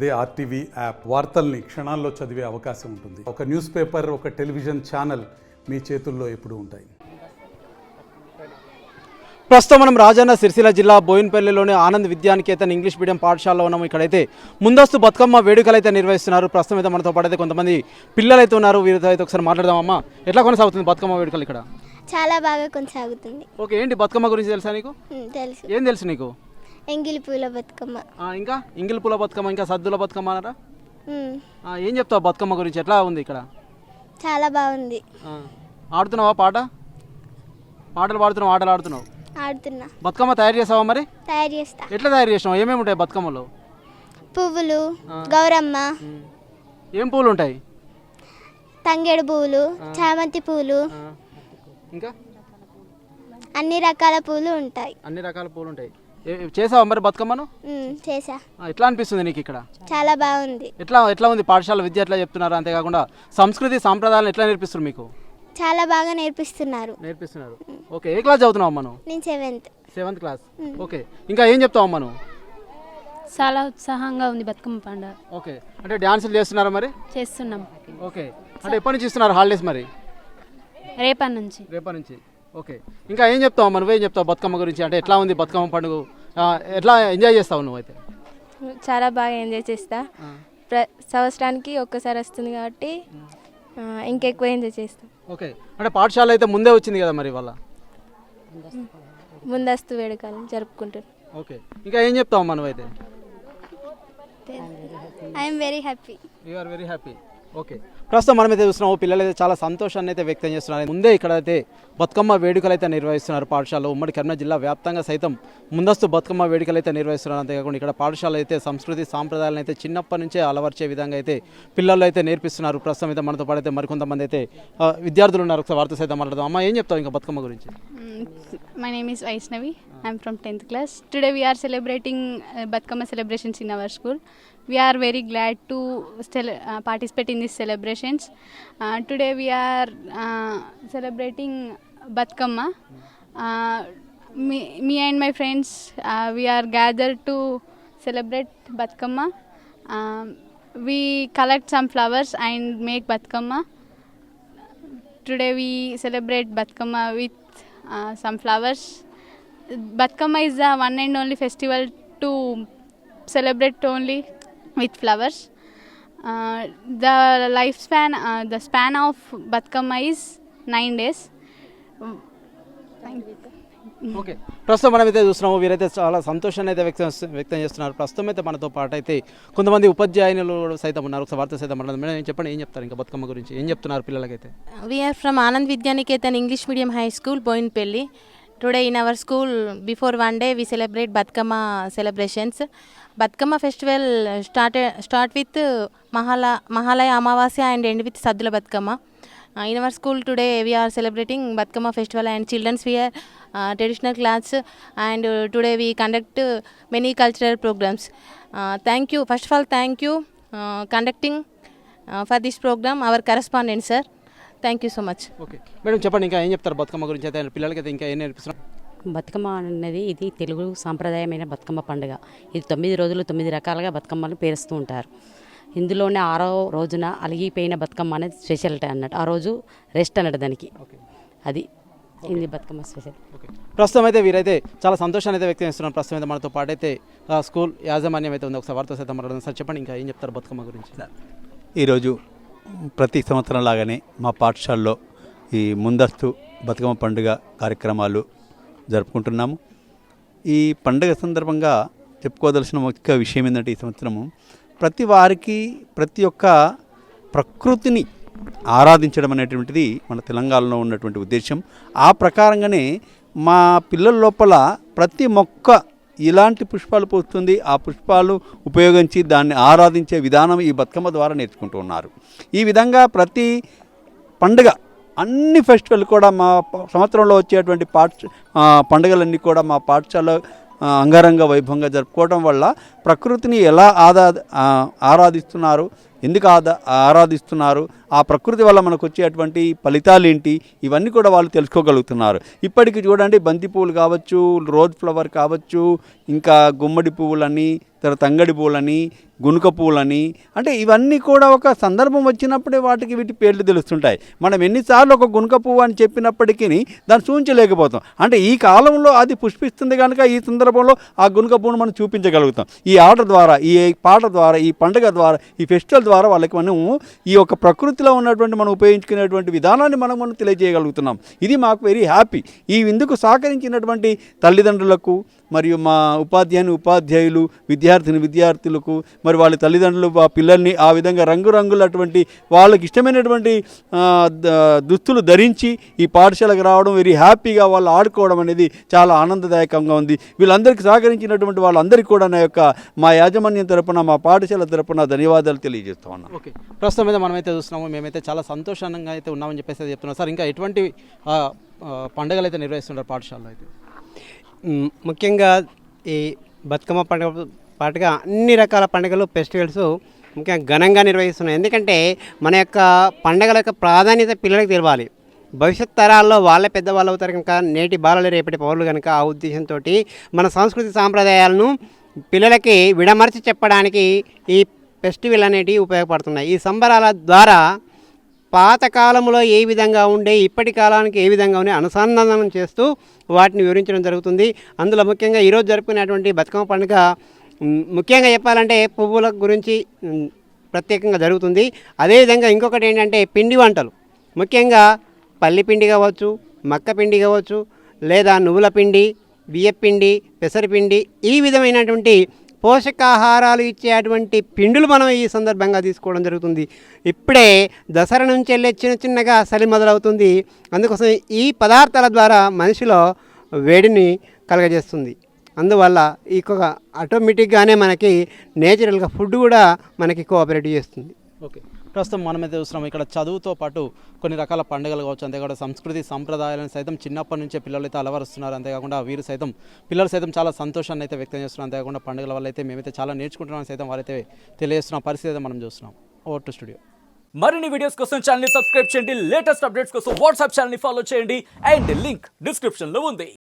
అదే RTV app వార్తల్ని క్షణాల్లో చదివే అవకాశం ఉంటుంది. ఒక న్యూస్ పేపర్, ఒక టెలివిజన్ ఛానల్ మీ చేతుల్లో ఎప్పుడూ ఉంటాయి. ప్రస్తుతం మనం రాజన్న సిరిసిల్ల జిల్లా బోయినపల్లిలోని ఆనంద్ విద్యానికేతన్ ఇంగ్లీష్ మీడియం పాఠశాలలో ఉన్నాము. ఇక్కడైతే ముందస్తు బతుకమ్మ వేడుకలు అయితే నిర్వహిస్తున్నారు. ప్రస్తుతం అయితే మనతో పాటు అయితే కొంతమంది పిల్లలు అయితే ఉన్నారు. వీరితో అయితే ఒకసారి మాట్లాడదామమ్మా. ఎట్లా కొనసాగుతుంది బతుకమ్మ వేడుకలు ఇక్కడ? చాలా బాగా కొనసాగుతుంది. ఓకే, ఏంటి బతుకమ్మ గురించి తెలుసా నీకు? తెలుసు. ఏం తెలుసు నీకు? ఎంగిలి పూల బతుకమ్మ, ఇంకా ఇంగిలి పూల బతుకమ్మ, ఇంకా సద్దుల బతుకమ్మ అన్నారా? ఏం చెప్తావు బతుకమ్మ గురించి? ఎట్లా ఉంది ఇక్కడ? చాలా బాగుంది. ఆడుతున్నావా? పాటలు పాడుతున్నావు? ఆటలు ఆడుతున్నావు? ఆడుతున్నా. బతుకమ్మ తయారు చేసావా? మరి తయారు చేస్తా. ఎట్లా తయారు చేసినావు? ఏమేమి ఉంటాయి బతుకమ్మలో? పువ్వులు, గౌరమ్మ. ఏం పువ్వులు ఉంటాయి? తంగేడు పువ్వులు, చామంతి పువ్వులు, ఇంకా అన్ని రకాల పూలు ఉంటాయి. అన్ని రకాల పూలు ఉంటాయి. చేసావా మరి బతుకమ్మను? చేసా. ఎట్లా అనిపిస్తుంది నీకు ఇక్కడ? చాలా బాగుంది. ఎట్లా ఉంది పాఠశాల విద్య? ఎట్లా చెప్తున్నారు? అంతేకాకుండా సంస్కృతి సాంప్రదాయాలను ఎట్లా నేర్పిస్తారు మీకు? చాలా బాగా నేర్పిస్తున్నారు. ఓకే, ఏ క్లాస్ చదువుతున్నావు అమ్మను? నేను సెవెంత్ క్లాస్. ఓకే, ఇంకా ఏం చెప్తావు అమ్మను? చాలా ఉత్సాహంగా ఉంది బతుకమ్మ పండుగ. ఓకే, అంటే డ్యాన్సులు చేస్తున్నారా? మరి చేస్తున్నాం. ఓకే, అంటే ఎప్పటి నుంచి ఇస్తున్నారు హాలిడేస్? మరి రేపటి నుంచి. ఓకే, ఇంకా ఏం చెప్తావు అమ్మ? నువ్వేం చెప్తావు బతుకమ్మ గురించి? అంటే ఎట్లా ఉంది బతుకమ్మ పండుగ? ఎట్లా ఎంజాయ్ చేస్తావు నువ్వైతే? చాలా బాగా ఎంజాయ్ చేస్తా. సంవత్సరానికి ఒక్కసారి వస్తుంది కాబట్టి ఇంకెక్కువ ఎంజాయ్ చేస్తాం. ఓకే, అంటే పాఠశాల అయితే ముందే వచ్చింది కదా మరి వాళ్ళ ముందస్తు వేడుకలు జరుపుకుంటారు. ఓకే, ఇంకా ఏం చెప్తావు అమ్మ నువ్వైతే? I'm very happy. You are very happy. Okay, ప్రస్తుతం మనమైతే చూస్తున్నాము పిల్లలు అయితే చాలా సంతోషాన్ని అయితే వ్యక్తం చేస్తున్నారు. ముందే ఇక్కడ అయితే బతుకమ్మ వేడుకలు అయితే నిర్వహిస్తున్నారు పాఠశాలలో. ఉమ్మడి కరీంనగర్ జిల్లా వ్యాప్తంగా సైతం ముందస్తు బతుకమ్మ వేడుకలు అయితే నిర్వహిస్తున్నారు. అంతేకాకుండా ఇక్కడ పాఠశాల అయితే సంస్కృతి సాంప్రదాయాలను అయితే చిన్నప్పటి నుంచే అలవర్చే విధంగా అయితే పిల్లలు అయితే నేర్పిస్తున్నారు. ప్రస్తుతం అయితే మనతో పాటు అయితే మరికొంతమంది అయితే విద్యార్థులు ఉన్నారు. ఒకసారి వారితో సైతం మాట్లాడదాం. అమ్మ, ఏం చెప్తావు ఇంకా బతుకమ్మ గురించి? My name is Vaishnavi. I am from 10th class. Today we are celebrating Batkama celebrations in our school. We are very glad to participate in these celebrations. Today we are celebrating Batkama. Me and my friends, we are gathered to celebrate Batkama. We collect some flowers and make Batkama. Today we celebrate Batkama with some flowers. Batkama is the one and only festival to celebrate only with flowers. The lifespan, the span of Batkama is 9 days. Thank you. Okay, ప్రస్తుతం మనమైతే చూస్తున్నాము వీరైతే చాలా సంతోషాన్ని అయితే వ్యక్తం చేస్తున్నారు. ప్రస్తుతం అయితే మనతో పాటు అయితే కొంతమంది ఉపాధ్యాయులు సైతం ఉన్నారు. ఒకసారి వార్త సైతం మాట్లాడదాం. మేడం, చెప్పండి, ఏం చెప్తారు ఇంకా బతుకమ్మ గురించి? ఏం చెప్తున్నారు పిల్లలకైతే? We're from Anand Vidyaniketan English medium high school, Bowenpally. Today in our school, before one day, we celebrate Batkama celebrations. Batkama festival start with Mahalaya Amavasya and end with Saddula Batkama. In our school today, we are celebrating Batkama festival and children's wear, traditional class, and today we conduct many cultural programs. Thank you. First of all, thank you conducting for this program our correspondent sir. Thank you so much. Okay madam, చెప్పండి, ఇంకా ఏం చెప్తారు బతుకమ్మ గురించి? అయితే పిల్లలకైతే ఇంకా ఏం నేర్పిస్తున్నారు? బతుకమ్మ అనేది ఇది తెలుగు సాంప్రదాయమైన బతుకమ్మ పండుగ. ఇది 9 రోజులు 9 రకాలుగా బతుకమ్మలు పేరుస్తూ ఉంటారు. ఇందులోనే 6వ రోజున అలిగిపోయిన బతుకమ్మ అనేది స్పెషాలిటీ అన్నట్టు. ఆ రోజు రెస్ట్ అన్నట్టు దానికి. అది ఇది బతుకమ్మ స్పెషల్. ఓకే, ప్రస్తుతం అయితే వీరైతే చాలా సంతోషాన్ని అయితే వ్యక్తం చేస్తున్నారు. ప్రస్తుతం అయితే మనతో పాటు అయితే స్కూల్ యాజమాన్యం అయితే ఉంది. ఒకసారి వారితో సైతం మాట్లాడదాం. సార్, చెప్పండి, ఇంకా ఏం చెప్తారు బతుకమ్మ గురించి? ఈరోజు ప్రతి సంవత్సరం లాగానే మా పాఠశాలలో ఈ ముందస్తు బతుకమ్మ పండుగ కార్యక్రమాలు జరుపుకుంటున్నాము. ఈ పండుగ సందర్భంగా చెప్పుకోదలసిన ముఖ్య విషయం ఏంటంటే, ఈ సంవత్సరము ప్రతి వారికి ప్రతి ఒక్క ప్రకృతిని ఆరాధించడం అనేటువంటిది మన తెలంగాణలో ఉన్నటువంటి ఉద్దేశం. ఆ ప్రకారంగానే మా పిల్లల లోపల ప్రతి మొక్క ఇలాంటి పుష్పాలు పూస్తుంది, ఆ పుష్పాలు ఉపయోగించి దాన్ని ఆరాధించే విధానం ఈ బతుకమ్మ ద్వారా నేర్చుకుంటూ ఉన్నారు. ఈ విధంగా ప్రతి పండుగ, అన్ని ఫెస్టివల్ కూడా మా సంవత్సరంలో వచ్చేటువంటి పండుగలన్నీ కూడా మా పాఠశాల అంగరంగ వైభవంగా జరుపుకోవడం వల్ల ప్రకృతిని ఎలా ఆరాధిస్తున్నారు, ఎందుకు ఆరాధిస్తున్నారు, ఆ ప్రకృతి వల్ల మనకు వచ్చేటువంటి ఫలితాలు ఏంటి, ఇవన్నీ కూడా వాళ్ళు తెలుసుకోగలుగుతున్నారు. ఇప్పటికి చూడండి, బంతి పువ్వులు కావచ్చు, రోజ్ ఫ్లవర్ కావచ్చు, ఇంకా గుమ్మడి పువ్వులని, తర్వాత తంగడి పువ్వులని, గునుక పూలని, అంటే ఇవన్నీ కూడా ఒక సందర్భం వచ్చినప్పుడే వీటి పేర్లు తెలుస్తుంటాయి. మనం ఎన్నిసార్లు ఒక గునుక పువ్వు అని చెప్పినప్పటికీ దాన్ని సూచించలేకపోతాం. అంటే ఈ కాలంలో అది పుష్పిస్తుంది కనుక ఈ సందర్భంలో ఆ గునుక పువ్వును మనం చూపించగలుగుతాం. ఈ ఆట ద్వారా, ఈ పాట ద్వారా, ఈ పండుగ ద్వారా, ఈ ఫెస్టివల్ ద్వారా వాళ్ళకి మనము ఈ యొక్క ప్రకృతిలో ఉన్నటువంటి మనం ఉపయోగించుకునేటువంటి విధానాన్ని మనం తెలియజేయగలుగుతున్నాం. ఇది మాకు వెరీ హ్యాపీ. ఈ విందుకు సహకరించినటువంటి తల్లిదండ్రులకు మరియు మా ఉపాధ్యాయులు, విద్యార్థులకు, మరి వాళ్ళ తల్లిదండ్రులు ఆ పిల్లల్ని ఆ విధంగా రంగురంగులటువంటి వాళ్ళకి ఇష్టమైనటువంటి దుస్తులు ధరించి ఈ పాఠశాలకు రావడం, వెరీ హ్యాపీగా వాళ్ళు ఆడుకోవడం అనేది చాలా ఆనందదాయకంగా ఉంది. వీళ్ళందరికీ సహకరించినటువంటి వాళ్ళందరికీ కూడా మా యాజమాన్యం తరపున, మా పాఠశాల తరపున ధన్యవాదాలు తెలియజేస్తా ఉన్నాం. ఓకే, ప్రస్తుతం మీద మనమైతే చూస్తున్నాము, మేమైతే చాలా సంతోషంగా అయితే ఉన్నామని చెప్పేసి చెప్తున్నాం సార్. ఇంకా ఎటువంటి పండుగలు అయితే నిర్వహిస్తున్నారు పాఠశాలలో అయితే? ముఖ్యంగా ఈ బతుకమ్మ పాటుగా అన్ని రకాల పండుగలు, ఫెస్టివల్స్ ముఖ్యంగా ఘనంగా నిర్వహిస్తున్నాయి. ఎందుకంటే మన యొక్క పండుగల యొక్క ప్రాధాన్యత పిల్లలకు తెలవాలి. భవిష్యత్ తరాల్లో వాళ్ళే పెద్దవాళ్ళు అవుతారు కనుక, నేటి బాలలు రేపటి పౌరులు కనుక, ఆ ఉద్దేశంతో మన సంస్కృతి సాంప్రదాయాలను పిల్లలకి విడమర్చి చెప్పడానికి ఈ ఫెస్టివల్ అనేటివి ఉపయోగపడుతున్నాయి. ఈ సంబరాల ద్వారా పాతకాలంలో ఏ విధంగా ఉండే, ఇప్పటి కాలానికి ఏ విధంగా ఉండే అనుసంధానం చేస్తూ వాటిని వివరించడం జరుగుతుంది. అందులో ముఖ్యంగా ఈరోజు జరుపుకునేటువంటి బతుకమ్మ పండుగ ముఖ్యంగా చెప్పాలంటే పువ్వుల గురించి ప్రత్యేకంగా జరుగుతుంది. అదేవిధంగా ఇంకొకటి ఏంటంటే పిండి వంటలు, ముఖ్యంగా పల్లి పిండి కావచ్చు, మక్క పిండి కావచ్చు, లేదా నువ్వుల పిండి, బియ్యపిండి, పెసరపిండి, ఈ విధమైనటువంటి పోషకాహారాలు ఇచ్చేటువంటి పిండులు మనం ఈ సందర్భంగా తీసుకోవడం జరుగుతుంది. ఇప్పుడే దసరా నుంచి వెళ్ళే చిన్నగా చలి మొదలవుతుంది. అందుకోసం ఈ పదార్థాల ద్వారా మనిషిలో వేడిని కలగజేస్తుంది. అందువల్ల ఈ ఆటోమేటిక్గానే మనకి నేచురల్గా ఫుడ్ కూడా మనకి కోఆపరేట్ చేస్తుంది. ఓకే, ప్రస్తుతం మనమైతే చూస్తున్నాం ఇక్కడ చదువుతో పాటు కొన్ని రకాల పండుగలు కావచ్చు, అంతేకాకుండా సంస్కృతి సంప్రదాయాలను సైతం చిన్నప్పటి నుంచే పిల్లలు అయితే అలవరుస్తున్నారు. అంతేకాకుండా పిల్లలు సైతం చాలా సంతోషాన్ని అయితే వ్యక్తం చేస్తున్నారు. అంతేకాకుండా పండుగల వల్ల అయితే మేమైతే చాలా నేర్చుకుంటున్నాం సైతం వారైతే తెలియజేస్తున్న పరిస్థితి అయితే మనం చూస్తున్నాం. Over to studio. మరిన్ని వీడియోస్ కోసం ఛానల్ ని సబ్స్క్రైబ్ చేయండి. లేటెస్ట్ అప్డేట్స్ కోసం వాట్సాప్ ఛానల్ ని ఫాలో చేయండి. అండ్ లింక్ డిస్క్రిప్షన్ లో ఉంది.